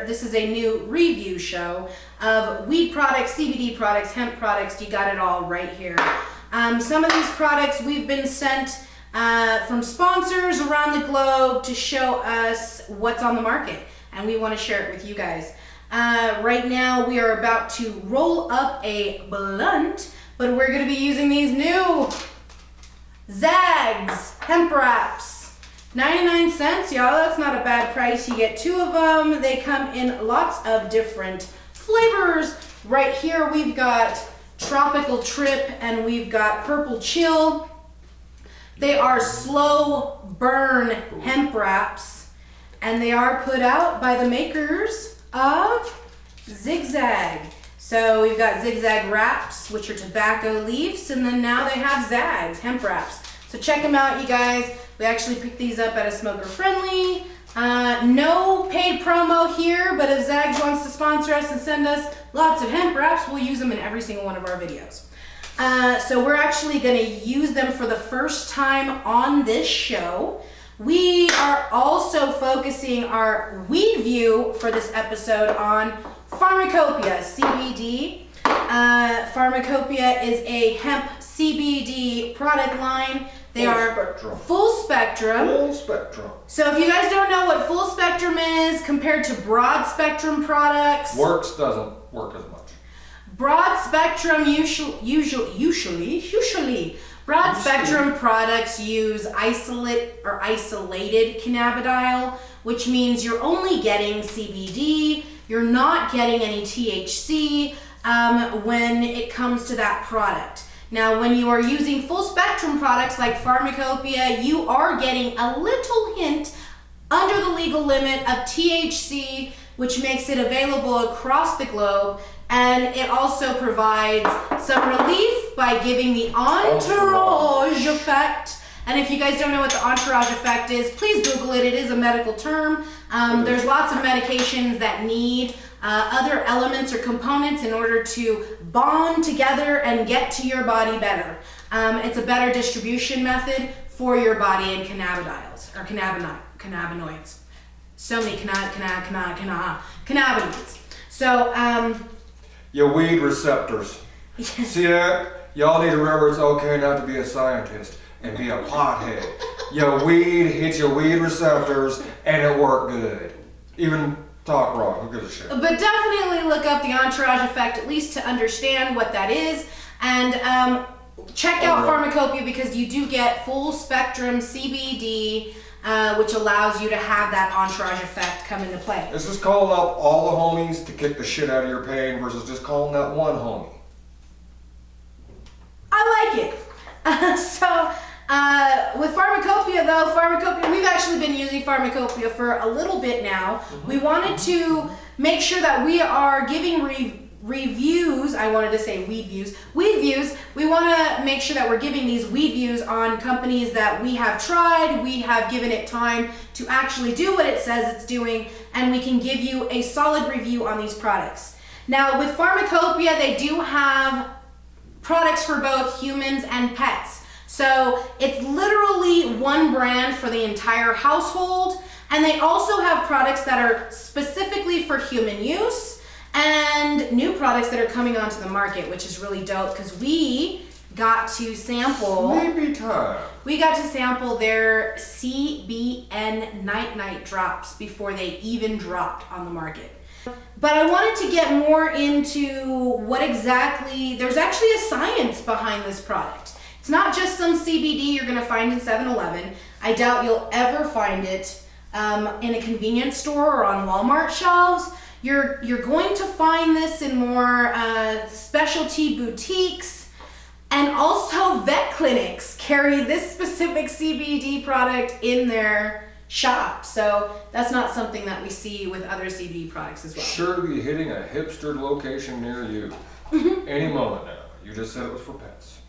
this is a new review show of weed products, CBD products, hemp products. You got it all right here. Some of these products we've been sent from sponsors around the globe to show us what's on the market, and we want to share it with you guys. Right now we are about to roll up a blunt, but we're going to be using these new Zags hemp wraps. 99 cents, y'all. That's not a bad price. You get 2 of them. They come in lots of different flavors. Right here we've got Tropical Trip and we've got Purple Chill. They are slow burn hemp wraps, and they are put out by the makers of Zigzag. So we've got Zigzag wraps, which are tobacco leaves, and then now they have Zags hemp wraps. So check them out, you guys. We actually picked these up at a Smoker Friendly. No paid promo here, but if Zags wants to sponsor us and send us lots of hemp wraps, we'll use them in every single one of our videos. So we're actually gonna use them for the first time on this show. We are also focusing our Weedview for this episode on Farmacopeia CBD. Farmacopeia is a hemp CBD product line. They are full spectrum. Full spectrum. So if you guys don't know what full spectrum is compared to broad spectrum products, doesn't work as much. Broad spectrum usually broad spectrum products use isolated cannabidiol, which means you're only getting CBD. You're not getting any THC when it comes to that product. Now, when you are using full spectrum products like Farmacopeia, you are getting a little hint under the legal limit of THC, which makes it available across the globe. And it also provides some relief by giving the entourage effect. And if you guys don't know what the entourage effect is, please Google it. It is a medical term. There's lots of medications that need other elements or components in order to bond together and get to your body better. It's a better distribution method for your body in cannabinoids or cannabinoids. So many cannabinoids. So Your weed receptors. See that? Y'all need to remember it's okay not to be a scientist and be a pothead. Your weed hits your weed receptors and it worked good. Even talk wrong, who gives a shit? But definitely look up the entourage effect, at least to understand what that is. And check out Farmacopeia, because you do get full spectrum CBD, which allows you to have that entourage effect come into play. This is calling up all the homies to kick the shit out of your pain versus just calling that one homie. I like it. With Farmacopeia though, we've actually been using Farmacopeia for a little bit now. We wanted to make sure that we are giving reviews. I wanted to say weed views. We want to make sure that we're giving these weed views on companies that we have tried. We have given it time to actually do what it says it's doing, and we can give you a solid review on these products. Now with Farmacopeia, they do have products for both humans and pets. So it's literally one brand for the entire household, and they also have products that are specifically for human use and new products that are coming onto the market, which is really dope because we got to sample. Maybe time. We got to sample their CBN Night drops before they even dropped on the market. But I wanted to get more into what exactly, there's actually a science behind this product. It's not just some CBD you're gonna find in 7-Eleven. I doubt you'll ever find it in a convenience store or on Walmart shelves. You're going to find this in more specialty boutiques, and also vet clinics carry this specific CBD product in their shop. So that's not something that we see with other CBD products as well. Sure to be hitting a hipster location near you any moment now. You just said it was for pets.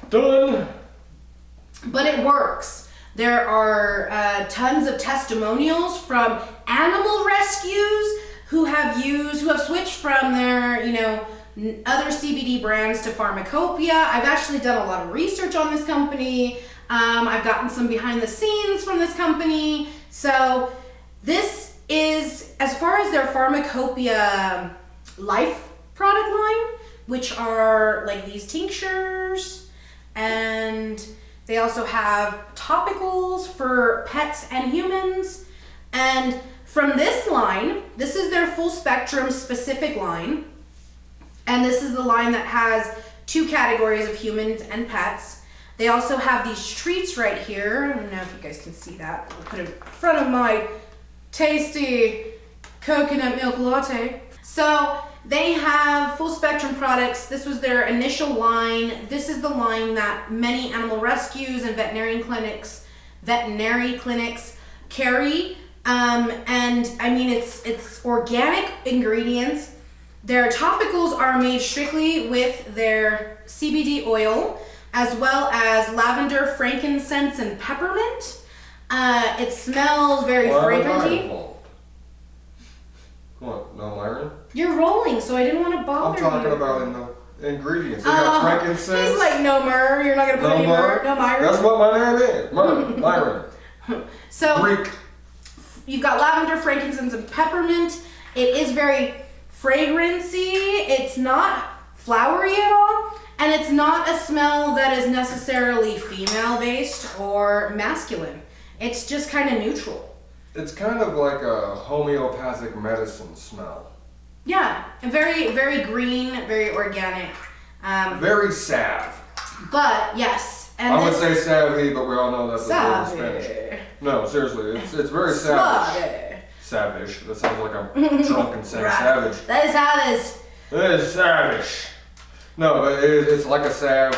Done. But it works. There are tons of testimonials from animal rescues who have switched from their, other CBD brands to Farmacopeia. I've actually done a lot of research on this company. I've gotten some behind the scenes from this company. So this is, as far as their Farmacopeia life product line, which are like these tinctures, and they also have topicals for pets and humans. And from this line, this is their full spectrum specific line. And this is the line that has 2 categories of humans and pets. They also have these treats right here. I don't know if you guys can see that. I'll put it in front of my tasty coconut milk latte. So they have full spectrum products. This was their initial line. This is the line that many animal rescues and veterinary clinics carry. And I mean, it's organic ingredients. Their topicals are made strictly with their CBD oil, as well as lavender, frankincense, and peppermint. It smells very fragranty. What, no Myron? You're rolling, so I didn't want to bother you. I'm talking about in the ingredients. They got frankincense. He's like, no myrrh. You're not going to put any myrrh. No Myron. That's what my name is. Myron. So Greek. You've got lavender, frankincense, and peppermint. It is very fragrancy. It's not flowery at all. And it's not a smell that is necessarily female-based or masculine. It's just kind of neutral. It's kind of like a homeopathic medicine smell. Yeah, and very, very green, very organic. Very salve. But yes, and I would say savvy, but we all know that's the word in savage. Spanish. No, seriously, it's very savage. Savage. That sounds like I'm drunk and saying Right. savage. That is savage. It is savage. No, but it's like a salve,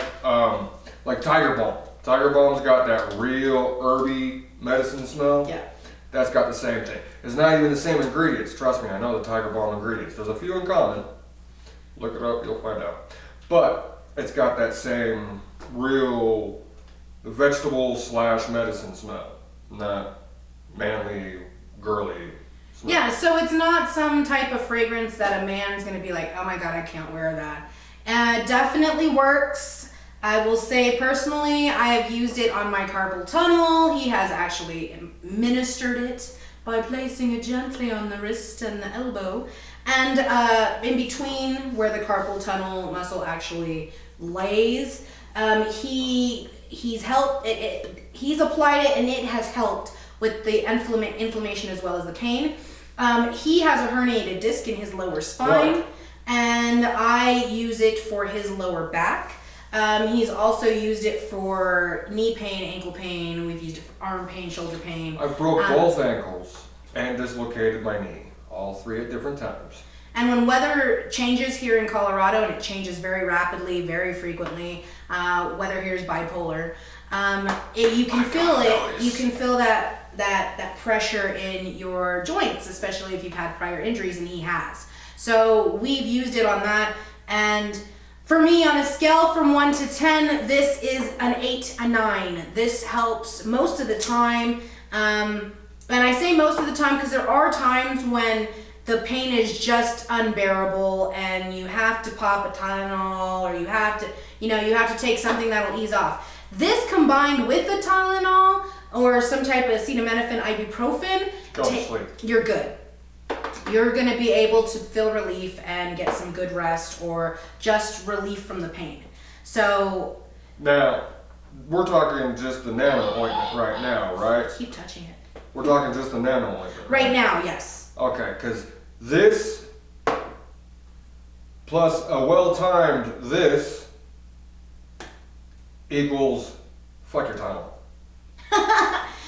like Tiger Balm. Tiger Balm's got that real herby medicine smell. Yeah. That's got the same thing. It's not even the same ingredients. Trust me, I know the Tiger Balm ingredients. There's a few in common. Look it up, you'll find out. But it's got that same real vegetable / medicine smell. Not manly, girly smell. Yeah, so it's not some type of fragrance that a man's gonna be like, oh my god, I can't wear that. Definitely works. I will say personally, I have used it on my carpal tunnel. He has actually administered it by placing it gently on the wrist and the elbow. And in between where the carpal tunnel muscle actually lays, he's helped. He's applied it, and it has helped with the inflammation as well as the pain. He has a herniated disc in his lower spine, and I use it for his lower back. He's also used it for knee pain, ankle pain. We've used it for arm pain, shoulder pain. I broke both ankles and dislocated my knee, all 3 at different times. And when weather changes here in Colorado, and it changes very rapidly, very frequently, weather here is bipolar. You can feel it. You can feel that pressure in your joints, especially if you've had prior injuries, and he has. So we've used it on that, and for me, on a scale from 1 to 10, this is an 8, a 9. This helps most of the time. And I say most of the time because there are times when the pain is just unbearable and you have to pop a Tylenol, or you have to take something that'll ease off. This combined with the Tylenol or some type of acetaminophen, ibuprofen, Go to sleep. You're good. You're going to be able to feel relief and get some good rest, or just relief from the pain. So now, we're talking just the nano ointment right now, right? Keep touching it. We're talking just the nano ointment. Right now, yes. Okay, because this plus a well-timed this equals fuck your Tylenol.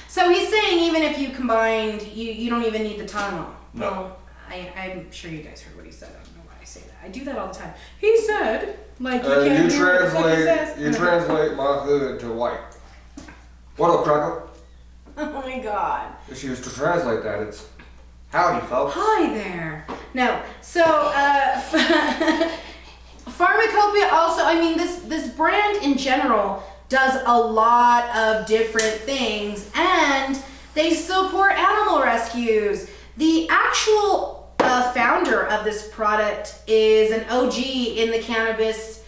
So he's saying even if you combined, you don't even need the Tylenol. No. Well, I'm sure you guys heard what he said. I don't know why I say that. I do that all the time. He said, like you can't you hear what the fuck he says. translate my hood to white. What up, Cracker? Oh my god. If she was to translate that, it's howdy, folks. Hi there. No, so Farmacopeia also, I mean, this brand in general does a lot of different things, and they support animal rescues. The actual founder of this product is an OG in the cannabis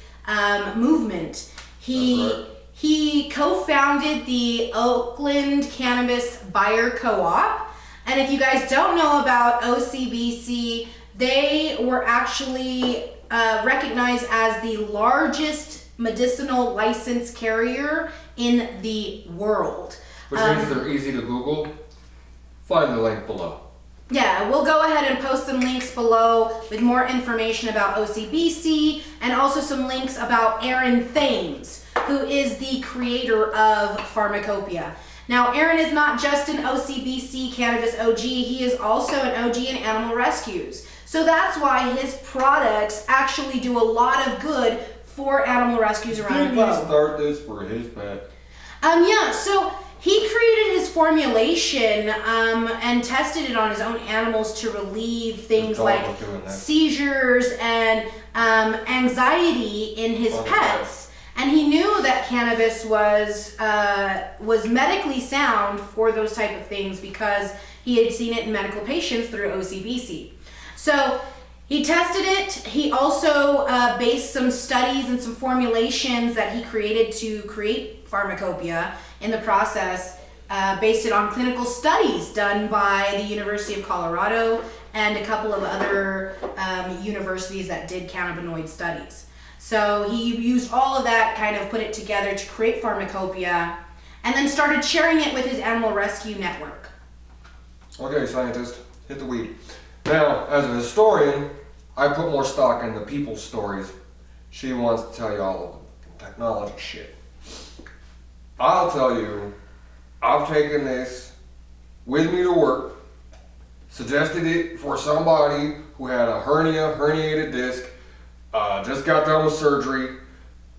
movement. He co-founded the Oakland Cannabis Buyer Co-op, And if you guys don't know about OCBC, they were actually recognized as the largest medicinal license carrier in the world. Which means they're easy to Google. Find the link below. Yeah, we'll go ahead and post some links below with more information about OCBC and also some links about Aaron Thames, who is the creator of Farmacopeia. Now, Aaron is not just an OCBC cannabis OG, he is also an OG in animal rescues. So that's why his products actually do a lot of good for animal rescues around the globe. Did he start this for his pet? Yeah, so he created his formulation and tested it on his own animals to relieve things like seizures and anxiety in his pets. And he knew that cannabis was medically sound for those type of things because he had seen it in medical patients through OCBC. So he tested it. He also based some studies and some formulations that he created to create Farmacopeia in the process, based it on clinical studies done by the University of Colorado and a couple of other universities that did cannabinoid studies. So he used all of that, kind of put it together to create Farmacopeia, and then started sharing it with his animal rescue network. Okay, scientist, hit the weed. Now, as a historian, I put more stock into people's stories. She wants to tell you all of the technology shit. I'll tell you, I've taken this with me to work, suggested it for somebody who had a herniated disc, just got done with surgery,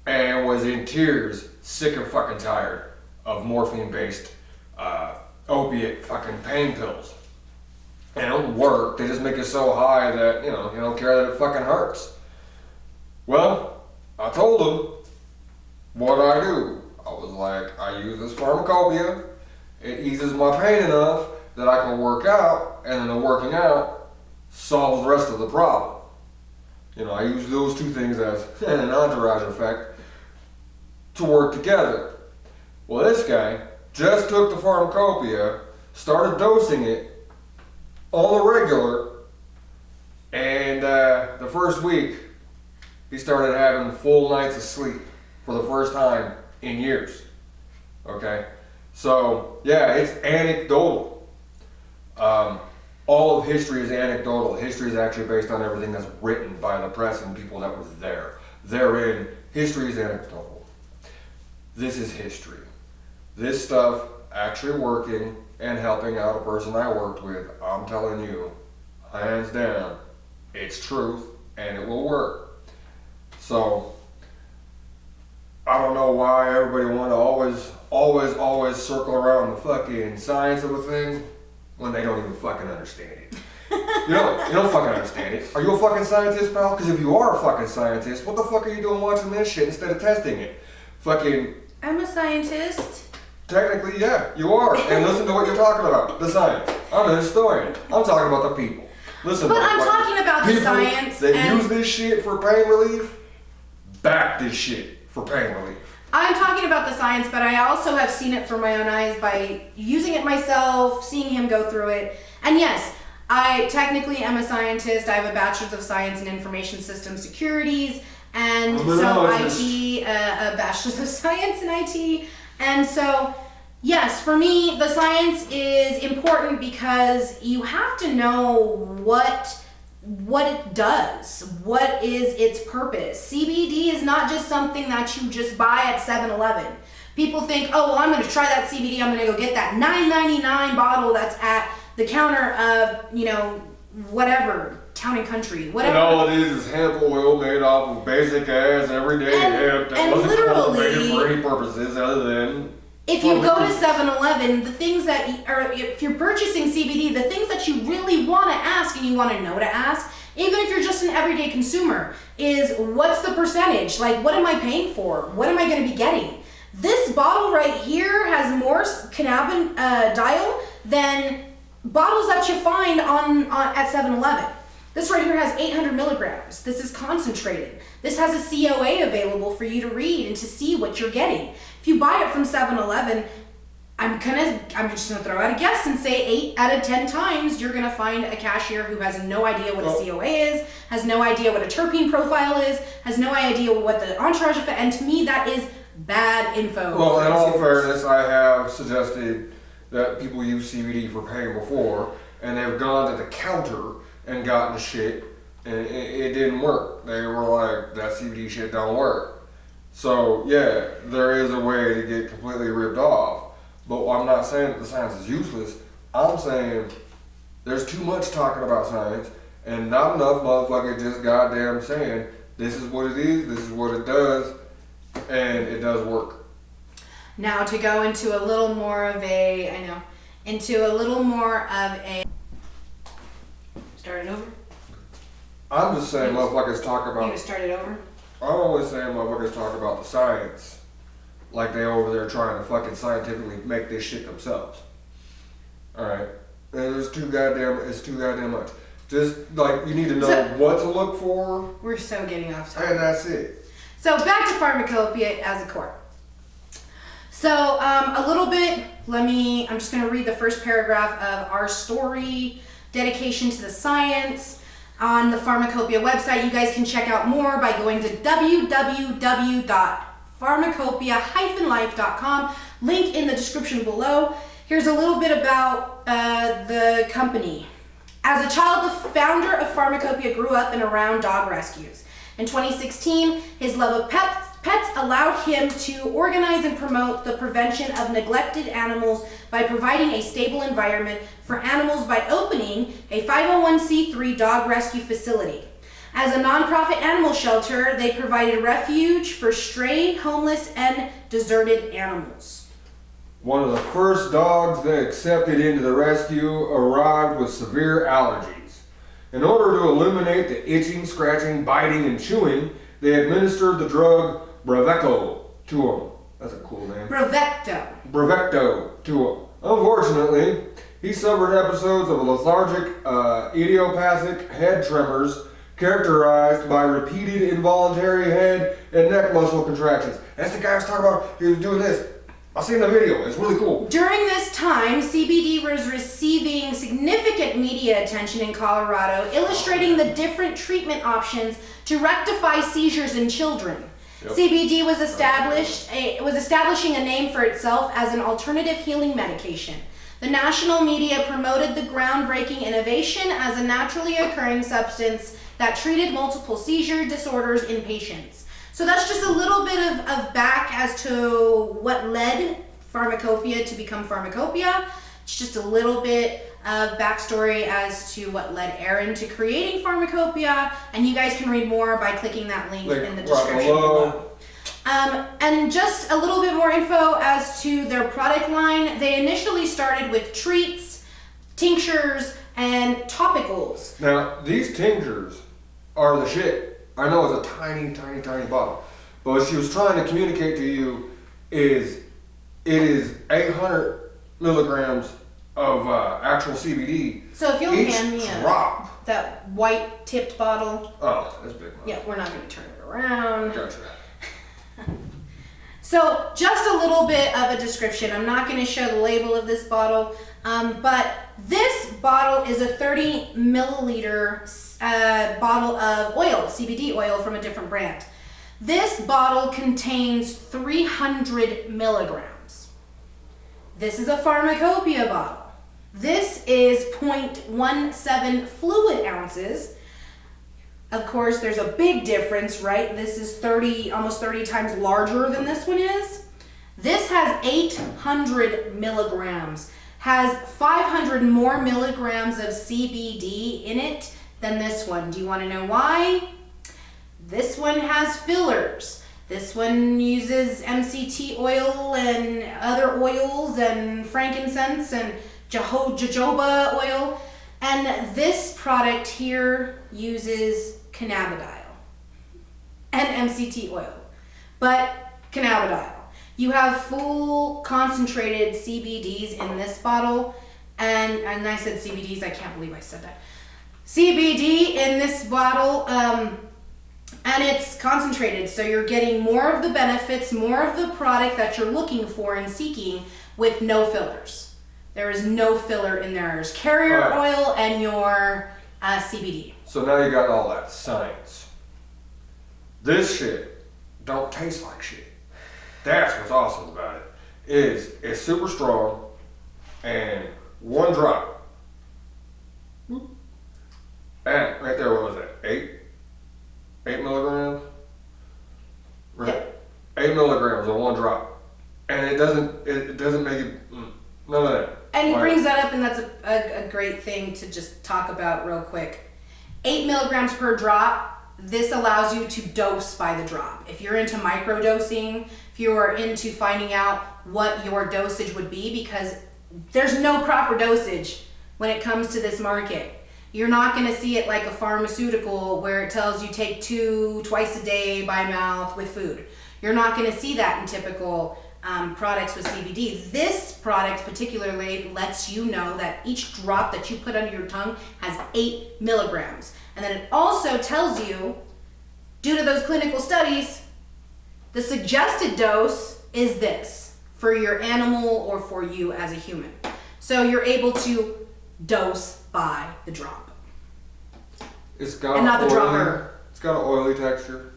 and was in tears, sick and fucking tired of morphine-based opiate fucking pain pills. They don't work, they just make you so high that, you don't care that it fucking hurts. Well, I told them what I do. I was like, I use this Farmacopeia, it eases my pain enough that I can work out, and then the working out solves the rest of the problem. I use those two things as an entourage effect to work together. Well, this guy just took the Farmacopeia, started dosing it on the regular, and the first week he started having full nights of sleep for the first time in years. Okay, so yeah, it's anecdotal. All of history is anecdotal. History is actually based on everything that's written by the press and people that were there. Therein, history is anecdotal. This is history. This stuff actually working and helping out a person I worked with, I'm telling you, hands down, it's truth and it will work. So, I don't know why everybody want to always circle around the fucking science of a thing when they don't even fucking understand it. You don't fucking understand it. Are you a fucking scientist, pal? Because if you are a fucking scientist, what the fuck are you doing watching this shit instead of testing it? Fucking... I'm a scientist. Technically, yeah, you are. And listen to what you're talking about, the science. I'm a historian. I'm talking about the people. Listen. But I'm talking about the science. That use this shit for pain relief, back this shit for pain relief. I'm talking about the science, but I also have seen it from my own eyes by using it myself, seeing him go through it. And yes, I technically am a scientist. I have a bachelor's of science in information system securities, and so IT, a bachelor's of science in IT. And so, yes, for me, the science is important because you have to know what it does, what is its purpose. CBD is not just something that you just buy at 7-Eleven. People think, oh, well, I'm going to try that CBD, I'm going to go get that $9.99 bottle that's at the counter of, whatever, Town and Country, whatever. And all it is hemp oil made off of basic ass everyday hemp that wasn't cultivated for any purposes other than... If you go to 7-Eleven, the things that, or if you're purchasing CBD, the things that you really want to ask and you want to know to ask, even if you're just an everyday consumer, is what's the percentage? Like, what am I paying for? What am I going to be getting? This bottle right here has more cannabidiol than bottles that you find at 7-Eleven. This right here has 800 milligrams. This is concentrated. This has a COA available for you to read and to see what you're getting. If you buy it from 7-Eleven, I'm just gonna throw out a guess and say 8 out of 10 times you're gonna find a cashier who has no idea what a COA is, has no idea what a terpene profile is, has no idea what the entourage effect, and to me that is bad info. Well, in all fairness, I have suggested that people use CBD for pain before, and they've gone to the counter and gotten shit, and it didn't work. They were like, that CBD shit don't work. So yeah, there is a way to get completely ripped off. But I'm not saying that the science is useless. I'm saying there's too much talking about science and not enough motherfuckers just goddamn saying this is what it is, this is what it does, and it does work. Now to go into a little more of a, start it over? I'm just saying motherfuckers talk about... You gonna start it over? I'm always saying motherfuckers talk about the science like they over there trying to fucking scientifically make this shit themselves. Alright? And it's too goddamn much. Just, like, you need to know what to look for. We're so getting off topic. And that's it. So back to Farmacopeia as a core. So a little bit, I'm just gonna read the first paragraph of our story, dedication to the science, on the Farmacopeia website. You guys can check out more by going to www.farmacopeia-life.com. Link in the description below. Here's a little bit about the company. As a child, the founder of Farmacopeia grew up and around dog rescues. In 2016, his love of pets allowed him to organize and promote the prevention of neglected animals by providing a stable environment for animals by opening a 501c3 dog rescue facility. As a nonprofit animal shelter, they provided refuge for stray, homeless, and deserted animals. One of the first dogs they accepted into the rescue arrived with severe allergies. In order to eliminate the itching, scratching, biting, and chewing, they administered the drug Bravecto to him. That's a cool name. Bravecto to him. Unfortunately, he suffered episodes of lethargic, idiopathic head tremors characterized by repeated involuntary head and neck muscle contractions. That's the guy I was talking about. He was doing this. I've seen the video. It's really cool. During this time, CBD was receiving significant media attention in Colorado, illustrating the different treatment options to rectify seizures in children. Yep. CBD was establishing a name for itself as an alternative healing medication. The national media promoted the groundbreaking innovation as a naturally occurring substance that treated multiple seizure disorders in patients. So that's just a little bit of back as to what led Farmacopeia to become Farmacopeia. It's just a little bit of backstory as to what led Aaron to creating Farmacopeia, and you guys can read more by clicking that link in the description below. And just a little bit more info as to their product line. They initially started with treats, tinctures, and topicals. Now, these tinctures are the shit. I know it's a tiny, tiny, tiny bottle, but what she was trying to communicate to you is it is 800 milligrams of actual CBD. So if you'll hand me that white tipped bottle. Oh, that's big. Yeah, we're not going to turn it around. Gotcha. So just a little bit of a description. I'm not going to show the label of this bottle, but this bottle is a 30 milliliter bottle of oil, CBD oil from a different brand. This bottle contains 300 milligrams. This is a Farmacopeia bottle. This is 0.17 fluid ounces. Of course, there's a big difference, right? This is almost 30 times larger than this one is. This has 800 milligrams, has 500 more milligrams of CBD in it than this one. Do you want to know why? This one has fillers. This one uses MCT oil and other oils and frankincense and jojoba oil. And this product here uses cannabidiol and MCT oil, but cannabidiol. You have full concentrated CBDs in this bottle, and I said CBDs, I can't believe I said that. CBD in this bottle, and it's concentrated, so you're getting more of the benefits, more of the product that you're looking for and seeking with no fillers. There is no filler in there. There's carrier oil and your CBD. So now you got all that science. This shit don't taste like shit. That's what's awesome about it. It's super strong and one drop. And right there, what was that? 8 milligrams? Right. Yeah. 8 milligrams on one drop. And it doesn't make it, none of that. And he brings that up, and that's a great thing to just talk about real quick. 8 milligrams per drop. This allows you to dose by the drop. If you're into microdosing, if you are into finding out what your dosage would be, because there's no proper dosage when it comes to this market. You're not going to see it like a pharmaceutical where it tells you take 2 twice a day by mouth with food. You're not going to see that in typical products with CBD. This product particularly lets you know that each drop that you put under your tongue has 8 milligrams. And then it also tells you, due to those clinical studies, the suggested dose is this for your animal or for you as a human. So you're able to dose by the drop. It's got and not the dropper. It's got an oily texture,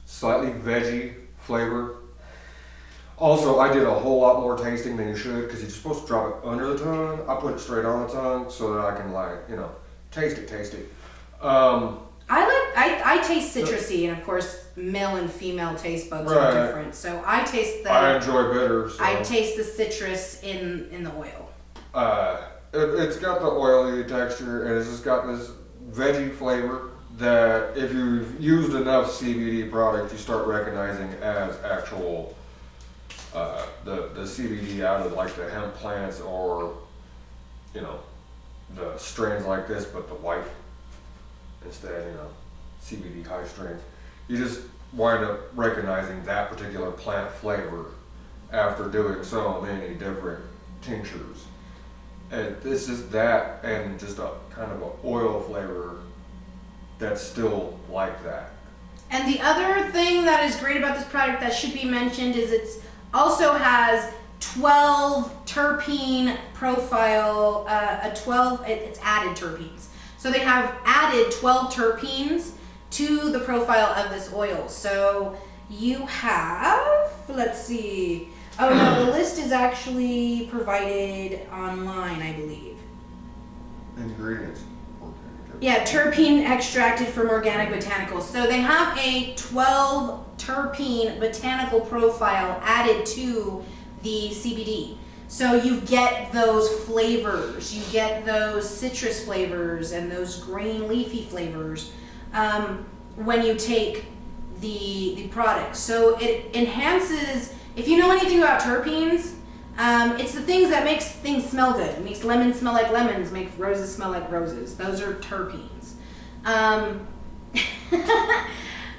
slightly veggie flavor. Also, I did a whole lot more tasting than you should because you're supposed to drop it under the tongue. I put it straight on the tongue so that I can taste it. I taste citrusy, and of course, male and female taste buds are different. So I taste I enjoy bitter. So. I taste the citrus in the oil. It's got the oily texture, and it's just got this veggie flavor that if you've used enough CBD product, you start recognizing as actual the CBD out of like the hemp plants or the strains like this, but the white instead, CBD high strains. You just wind up recognizing that particular plant flavor after doing so many different tinctures. And this is that and just a kind of an oil flavor that's still like that. And the other thing that is great about this product that should be mentioned is it also has 12 terpene profile, it's added terpenes. So they have added 12 terpenes to the profile of this oil. So you have, let's see, oh no, the list is actually provided online, I believe. Ingredients. Yeah, terpene extracted from organic botanicals. So they have a 12 terpene botanical profile added to the CBD. So you get those flavors, you get those citrus flavors and those green leafy flavors when you take the product. So it enhances, if you know anything about terpenes, it's the things that makes things smell good. It makes lemons smell like lemons, makes roses smell like roses. Those are terpenes.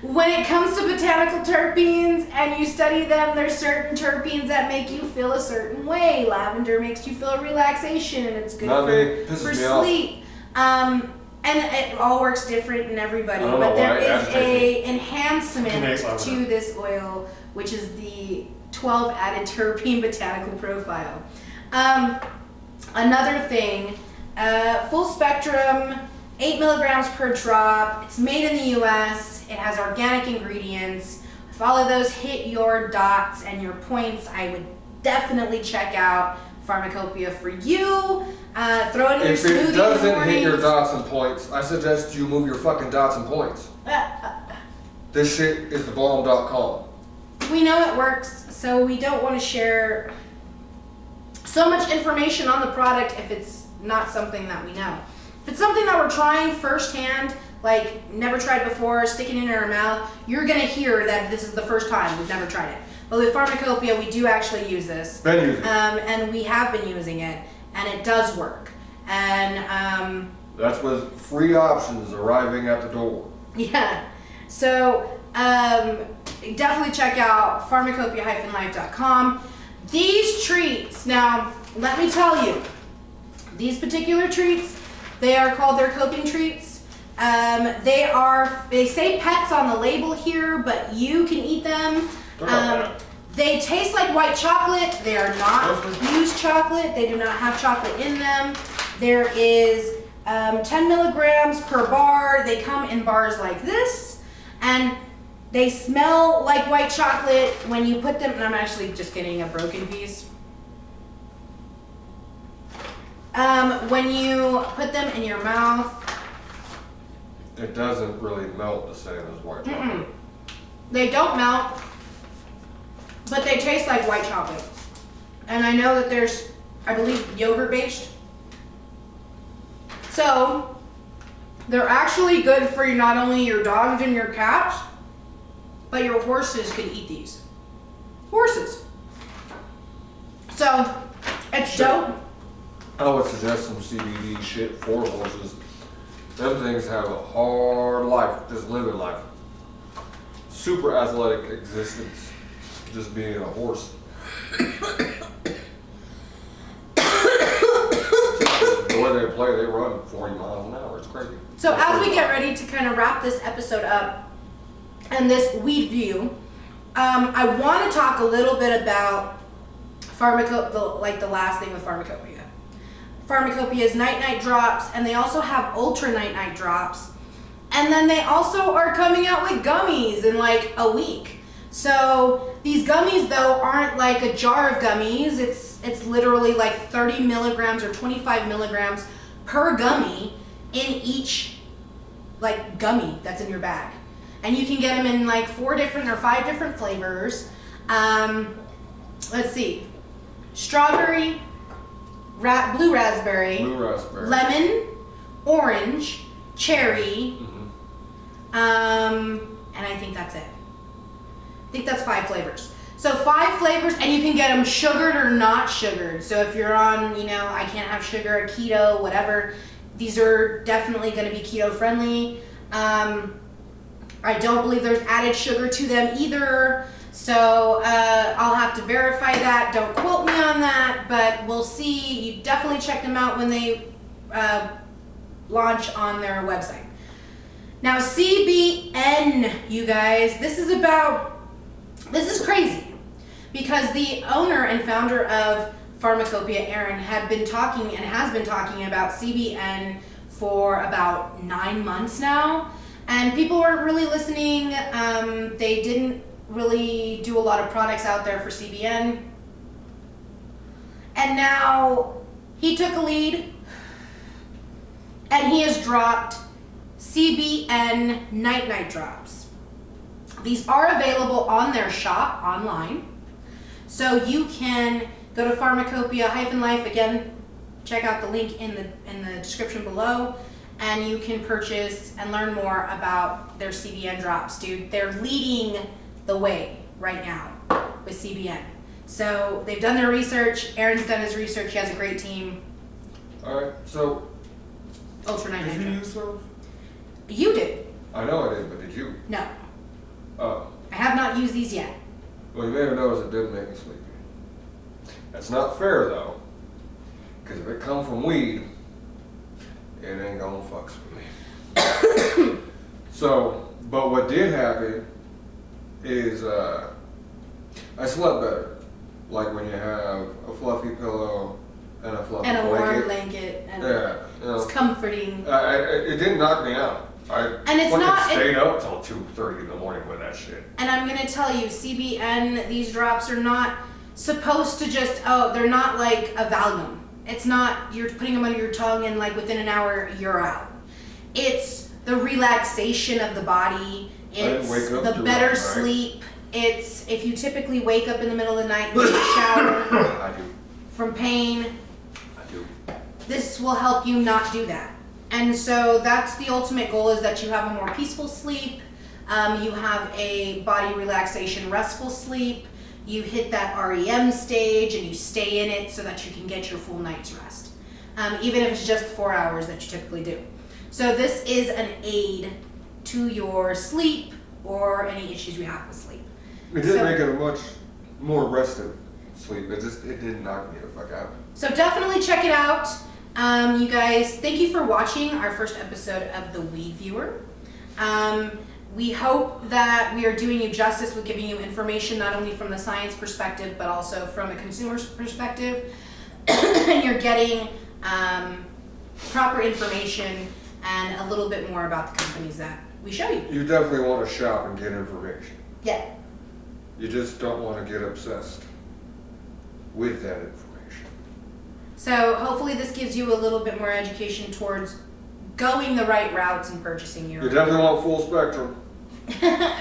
When it comes to botanical terpenes and you study them, there's certain terpenes that make you feel a certain way. Lavender makes you feel relaxation and it's good for sleep. And it all works different in everybody. But there is a enhancement to this oil, which is the 12 added terpene botanical profile. Another thing, full spectrum, 8 milligrams per drop. It's made in the US. It has organic ingredients. If all of those hit your dots and your points, I would definitely check out Farmacopeia for you. Throw it in your smoothie. If it doesn't hit your dots and points, I suggest you move your fucking dots and points. This shit is thebomb.com. We know it works, so we don't want to share so much information on the product if it's not something that we know. If it's something that we're trying firsthand, like never tried before, sticking it in our mouth, you're going to hear that this is the first time we've never tried it. But with Farmacopeia, we do actually use this. And we have been using it, and it does work. And that's with free options arriving at the door. Yeah. So definitely check out pharmacopeia-life.com. These treats, now let me tell you, these particular treats, they are called their coping treats. They say pets on the label here, but you can eat them. They taste like white chocolate. They are not used chocolate. They do not have chocolate in them. There is 10 milligrams per bar. They come in bars like this, and they smell like white chocolate when you put them, and I'm actually just getting a broken piece. When you put them in your mouth, it doesn't really melt the same as white chocolate. They don't melt, but they taste like white chocolate. And I know that there's, I believe, yogurt based. So they're actually good for not only your dogs and your cats, but your horses could eat these. Horses. So it's dope. I would suggest some CBD shit for horses. Them things have a hard life, just living life. Super athletic existence, just being a horse. The way they play, they run 40 miles an hour. It's crazy. So as we get ready to kind of wrap this episode up and this Weedview, I want to talk a little bit about the last thing with Farmacopeia. Farmacopea's night-night drops, and they also have ultra night-night drops. And then they also are coming out with gummies in like a week. So these gummies though aren't like a jar of gummies. It's literally like 30 milligrams or 25 milligrams per gummy in each like gummy that's in your bag. And you can get them in like 4 different or 5 different flavors. Let's see. Strawberry, blue raspberry, lemon, orange, cherry, and I think that's it. I think that's 5 flavors. So 5 flavors, and you can get them sugared or not sugared. So if you're on, I can't have sugar, keto, whatever, these are definitely going to be keto friendly. I don't believe there's added sugar to them either. So I'll have to verify that. Don't quote me on that, but we'll see. You definitely check them out when they launch on their website. Now CBN, you guys, this is crazy because the owner and founder of Farmacopeia, Aaron, has been talking about CBN for about 9 months now, and people weren't really listening. They didn't really do a lot of products out there for CBN. And now he took a lead and he has dropped CBN night-night drops. These are available on their shop online. So you can go to Pharmacopeia-Life, again, check out the link in the description below, and you can purchase and learn more about their CBN drops, dude. They're leading the way right now with CBN. So they've done their research. Aaron's done his research. He has a great team. All right, so Ultra night did you use those? You did. I know I did, but did you? No. Oh. I have not used these yet. Well, you may have noticed it didn't make me sleepy. That's not fair though, because if it comes from weed, it ain't gonna fucks with me. So, but what did happen is I slept better. Like when you have a fluffy pillow and a fluffy And a blanket. warm blanket. And Yeah. it's comforting. It didn't knock me out. And it's fucking not- stayed up till 2:30 in the morning with that shit. And I'm gonna tell you, CBN, these drops are not supposed to just, they're not like a Valium. It's not, you're putting them under your tongue and like within an hour, you're out. It's the relaxation of the body. It's wake up the to better it, right? sleep. It's, if you typically wake up in the middle of the night and take a shower I do. from pain, I do. this will help you not do that. And so that's the ultimate goal, is that you have a more peaceful sleep. You have a body relaxation, restful sleep. You hit that REM stage and you stay in it so that you can get your full night's rest. Even if it's just 4 hours that you typically do. So this is an aid to your sleep or any issues you have with sleep. It did make it a much more rested sleep. It didn't knock me the fuck out. So definitely check it out. You guys, thank you for watching our first episode of the Weedviewer. We hope that we are doing you justice with giving you information not only from the science perspective, but also from a consumer's perspective. And you're getting proper information and a little bit more about the companies that we show you. You definitely want to shop and get information. Yeah. You just don't want to get obsessed with that information. So hopefully this gives you a little bit more education towards going the right routes and purchasing your You definitely want full spectrum.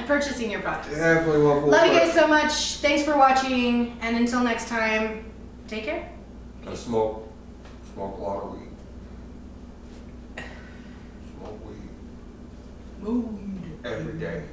purchasing your products. Definitely want full Love spectrum. you guys so much. Thanks for watching, and until next time, take care. I smoke a lot of weed. Smoke weed Mood. every day.